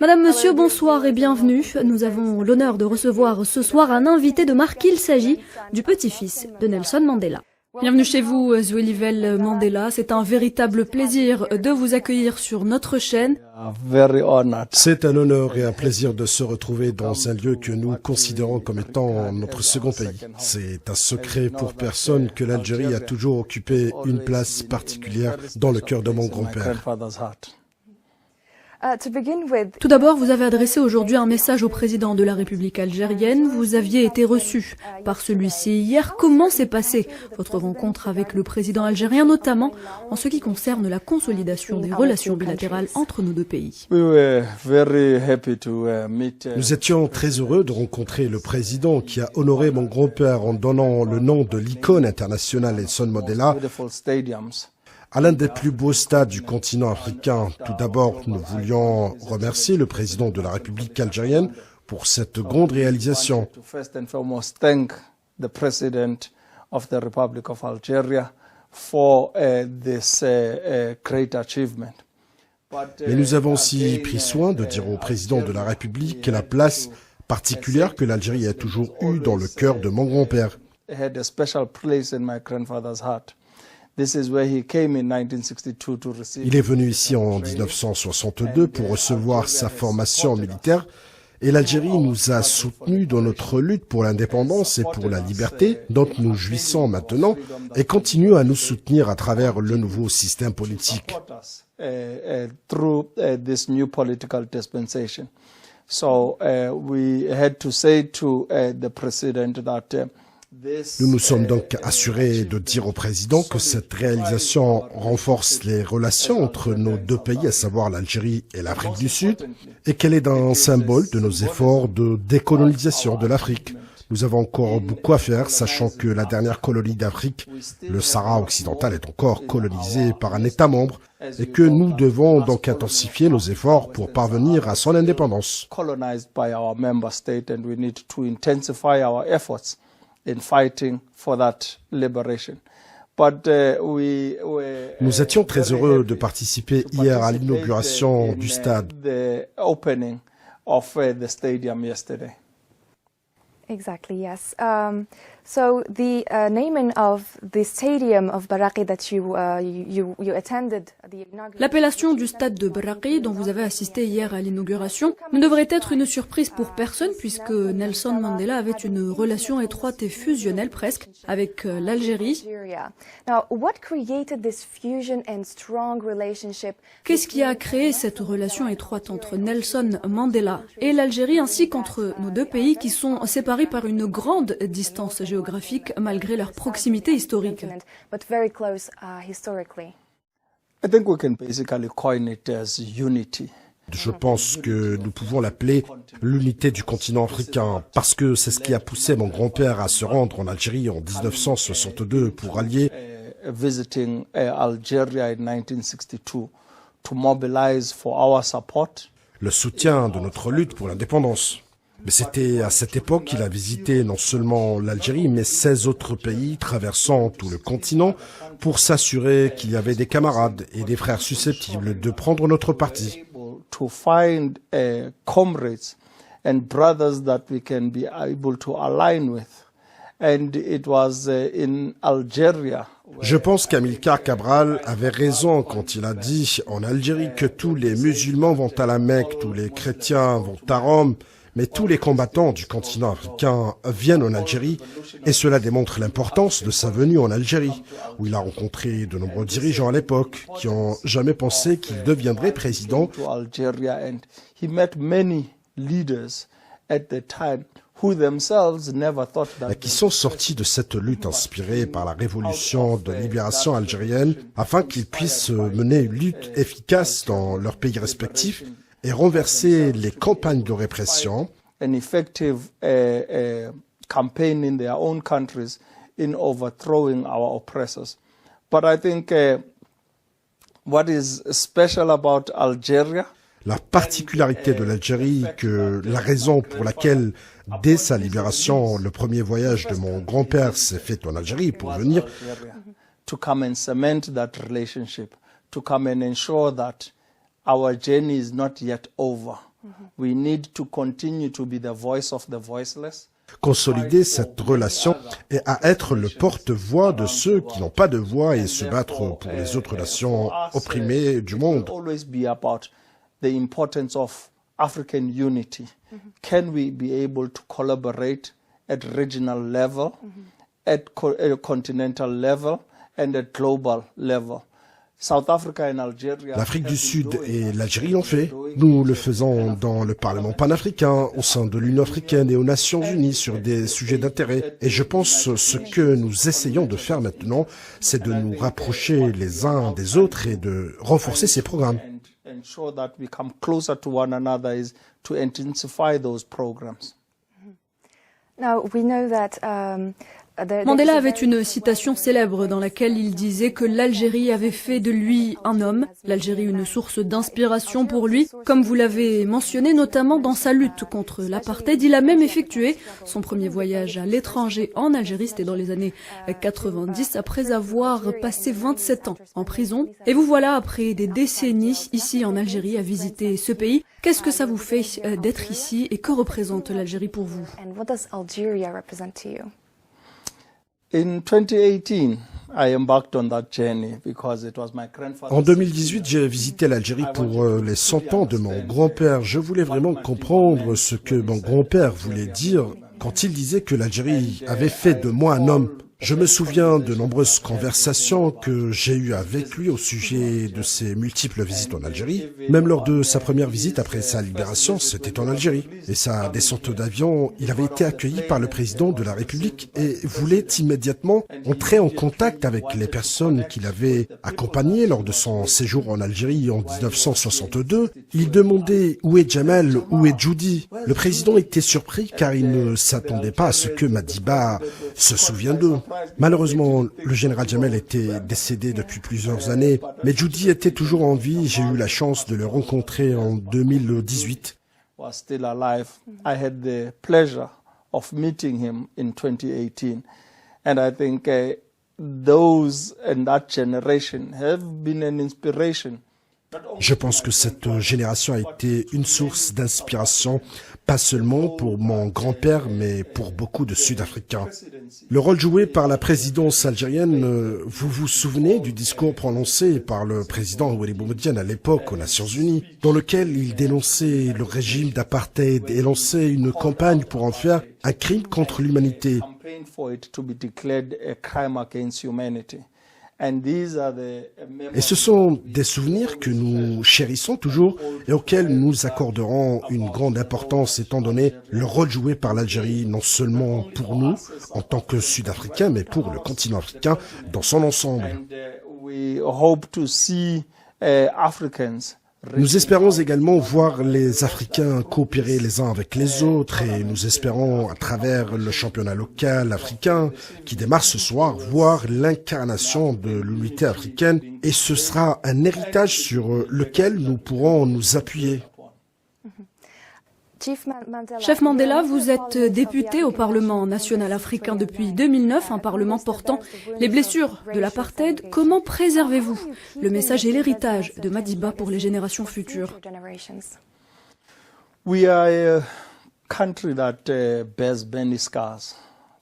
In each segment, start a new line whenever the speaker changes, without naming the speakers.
Madame, Monsieur, bonsoir et bienvenue. Nous avons l'honneur de recevoir ce soir un invité de marque. Il s'agit du petit-fils de Nelson Mandela. Bienvenue chez vous, Zwelivel Mandela. C'est un véritable plaisir de vous accueillir sur notre chaîne.
C'est un honneur et un plaisir de se retrouver dans un lieu que nous considérons comme étant notre second pays. C'est un secret pour personne que l'Algérie a toujours occupé une place particulière dans le cœur de mon grand-père.
Tout d'abord, vous avez adressé aujourd'hui un message au président de la République algérienne. Vous aviez été reçu par celui-ci hier. Comment s'est passée votre rencontre avec le président algérien, notamment en ce qui concerne la consolidation des relations bilatérales entre nos deux pays?
Nous étions très heureux de rencontrer le président qui a honoré mon grand-père en donnant le nom de l'icône internationale Nelson Mandela à l'un des plus beaux stades du continent africain. Tout d'abord, nous voulions remercier le président de la République algérienne pour cette grande réalisation. Mais nous avons aussi pris soin de dire au président de la République la place particulière que l'Algérie a toujours eue dans le cœur de mon grand-père. Il est venu ici en 1962 pour recevoir sa formation militaire et l'Algérie nous a soutenus dans notre lutte pour l'indépendance et pour la liberté dont nous jouissons maintenant et continue à nous soutenir à travers le nouveau système politique. Nous nous sommes donc assurés de dire au président que cette réalisation renforce les relations entre nos deux pays, à savoir l'Algérie et l'Afrique du Sud, et qu'elle est un symbole de nos efforts de décolonisation de l'Afrique. Nous avons encore beaucoup à faire, sachant que la dernière colonie d'Afrique, le Sahara occidental, est encore colonisée par un État membre, et que nous devons donc intensifier nos efforts pour parvenir à son indépendance. Nous étions très heureux de participer hier à l'inauguration du stade.
Exactly, yes. So the naming of the stadium of Baraki that you attended the inauguration.
L'appellation du stade de Baraki, dont vous avez assisté hier à l'inauguration, ne devrait être une surprise pour personne puisque Nelson Mandela avait une relation étroite et fusionnelle presque avec l'Algérie.
Now, what created this fusion and strong relationship?
Qu'est-ce qui a créé cette relation étroite entre Nelson Mandela et l'Algérie ainsi qu'entre nos deux pays qui sont séparés par une grande distance géographique malgré leur proximité historique?
Je pense que nous pouvons l'appeler l'unité du continent africain, parce que c'est ce qui a poussé mon grand-père à se rendre en Algérie en 1962 pour allier le soutien de notre lutte pour l'indépendance. Mais c'était à cette époque qu'il a visité non seulement l'Algérie, mais 16 autres pays traversant tout le continent pour s'assurer qu'il y avait des camarades et des frères susceptibles de prendre notre parti. Je pense qu'Amilcar Cabral avait raison quand il a dit en Algérie que tous les musulmans vont à la Mecque, tous les chrétiens vont à Rome, mais tous les combattants du continent africain viennent en Algérie et cela démontre l'importance de sa venue en Algérie, où il a rencontré de nombreux dirigeants à l'époque qui n'ont jamais pensé qu'il deviendrait président. Qui sont sortis de cette lutte inspirée par la révolution de libération algérienne afin qu'ils puissent mener une lutte efficace dans leurs pays respectifs et renverser les campagnes de répression.
An effective campaign in their own countries in overthrowing our oppressors. But I think what is special about Algeria,
la particularité de l'Algérie, que la raison pour laquelle, dès sa libération, le premier voyage de mon grand-père s'est fait en Algérie pour venir
to come and cement that relationship, to come and ensure that our journey is not yet over. We need to continue to be the voice of the voiceless.
Consolider cette relation et à être le porte-voix de ceux qui n'ont pas de voix et se battre pour les autres nations opprimées du monde.
Always be about the importance of African unity. Can we be able to collaborate at regional level, at continental level, and at global level? South Africa and Algeria.
L'Afrique du Sud et l'Algérie l'ont fait. Nous le faisons dans le Parlement panafricain, au sein de l'Union africaine et aux Nations unies sur des sujets d'intérêt. Et je pense ce que nous essayons de faire maintenant, c'est de nous rapprocher les uns des autres et de renforcer ces programmes.
Ensure that we come closer to one another is to intensify those programs.
Now we know that
Mandela avait une citation célèbre dans laquelle il disait que l'Algérie avait fait de lui un homme, l'Algérie une source d'inspiration pour lui. Comme vous l'avez mentionné, notamment dans sa lutte contre l'apartheid, il a même effectué son premier voyage à l'étranger en Algérie, c'était dans les années 90, après avoir passé 27 ans en prison. Et vous voilà, après des décennies, ici en Algérie, à visiter ce pays. Qu'est-ce que ça vous fait d'être ici et que représente l'Algérie pour vous?
And what does Algeria represent to you?
In 2018, I embarked on that journey because it was my grandfather.
En 2018, j'ai visité l'Algérie pour les 100 ans de mon grand-père. Je voulais vraiment comprendre ce que mon grand-père voulait dire quand il disait que l'Algérie avait fait de moi un homme. Je me souviens de nombreuses conversations que j'ai eues avec lui au sujet de ses multiples visites en Algérie. Même lors de sa première visite après sa libération, c'était en Algérie. Et sa descente d'avion, il avait été accueilli par le président de la République et voulait immédiatement entrer en contact avec les personnes qu'il avait accompagnées lors de son séjour en Algérie en 1962. Il demandait où est Jamal, où est Judy. Le président était surpris car il ne s'attendait pas à ce que Madiba se souvienne d'eux. Malheureusement, le général Jamal était décédé depuis plusieurs années, mais Judy était toujours en vie. J'ai eu la chance de le rencontrer en 2018.
Was still alive. I had the pleasure of meeting him in 2018, and I think those and that generation have been an inspiration.
Je pense que cette génération a été une source d'inspiration, pas seulement pour mon grand-père, mais pour beaucoup de Sud-Africains. Le rôle joué par la présidence algérienne, vous vous souvenez du discours prononcé par le président Wally Boumediene à l'époque aux Nations Unies, dans lequel il dénonçait le régime d'apartheid et lançait une campagne pour en faire un crime contre l'humanité. Et ce sont des souvenirs que nous chérissons toujours et auxquels nous accorderons une grande importance étant donné le rôle joué par l'Algérie, non seulement pour nous en tant que Sud-Africains, mais pour le continent africain dans son ensemble. Nous espérons également voir les Africains coopérer les uns avec les autres et nous espérons, à travers le championnat local africain qui démarre ce soir, voir l'incarnation de l'unité africaine et ce sera un héritage sur lequel nous pourrons nous appuyer.
Chef Mandela, vous êtes député au Parlement national africain depuis 2009, un parlement portant les blessures de l'apartheid. Comment préservez-vous le message et l'héritage de Madiba pour les générations futures?
We are a country that bears many scars.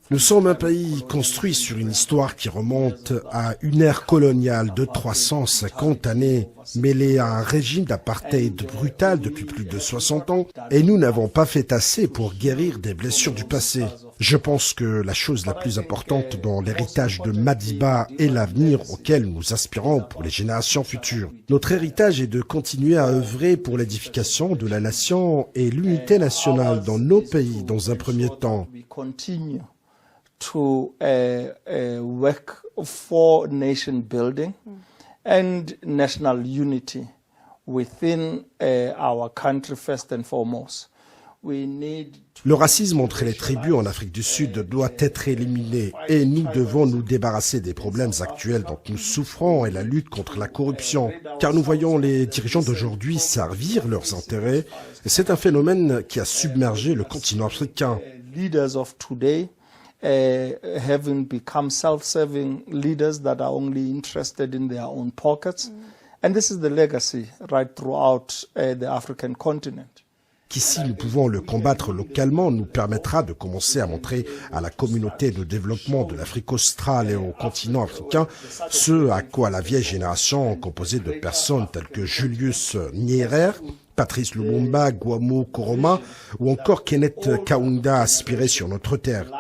Nous sommes un pays construit sur une histoire qui remonte à une ère coloniale de 350 années, mêlée à un régime d'apartheid brutal depuis plus de 60 ans, et nous n'avons pas fait assez pour guérir des blessures du passé. Je pense que la chose la plus importante dans l'héritage de Madiba est l'avenir auquel nous aspirons pour les générations futures. Notre héritage est de continuer à œuvrer pour l'édification de la nation et l'unité nationale dans nos pays dans un premier temps.
To work for nation building and national unity within our country first and foremost.
Le racisme entre les tribus en Afrique du Sud doit être éliminé et nous devons nous débarrasser des problèmes actuels dont nous souffrons et la lutte contre la corruption, car nous voyons les dirigeants d'aujourd'hui servir leurs intérêts et c'est un phénomène qui a submergé le continent africain.
Leaders of today having become self-serving leaders that are only interested in their own pockets. And this is the legacy right throughout the African continent.
qu'ici nous pouvons le combattre localement nous permettra de commencer à montrer à la communauté de développement de l'Afrique australe et au continent africain ce à quoi la vieille génération composée de personnes telles que Julius Nyerere, Patrice Lumumba, Kwame Nkrumah ou encore Kenneth Kaunda aspiraient sur notre terre.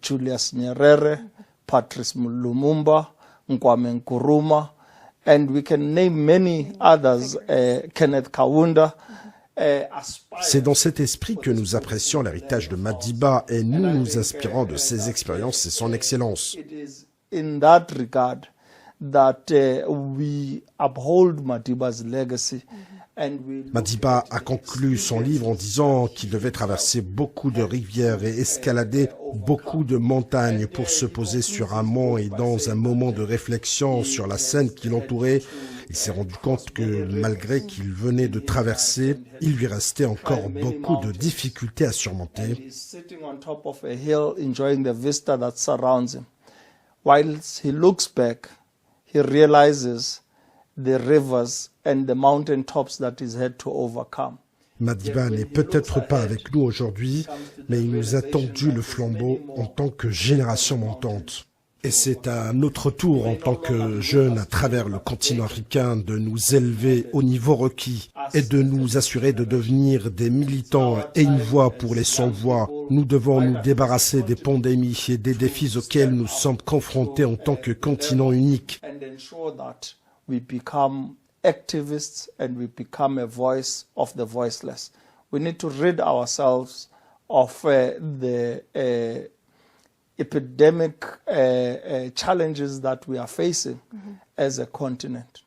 Julius Nyerere, Patrice Lumumba, Kwame Nkrumah, and we can name many others, Kenneth Kaunda.
C'est dans cet esprit que nous apprécions l'héritage de Madiba et nous nous inspirons de ses expériences et son excellence.
It is in that regard that we uphold Madiba's legacy.
Madiba a conclu son livre en disant qu'il devait traverser beaucoup de rivières et escalader beaucoup de montagnes pour se poser sur un mont, et dans un moment de réflexion sur la scène qui l'entourait, il s'est rendu compte que malgré qu'il venait de traverser, il lui restait encore beaucoup de difficultés à surmonter.
Whilst he looks back, he realizes the rivers and the mountain tops that he's had to overcome.
Madiba n'est peut-être pas avec nous aujourd'hui, mais il nous a tendu le flambeau en tant que génération montante. Et c'est à notre tour, en tant que jeunes à travers le continent africain, de nous élever au niveau requis et de nous assurer de devenir des militants et une voix pour les sans-voix. Nous devons nous débarrasser des pandémies et des défis auxquels nous sommes confrontés en tant que continent unique.
We become activists and we become a voice of the voiceless. We need to rid ourselves of the epidemic challenges that we are facing as a continent.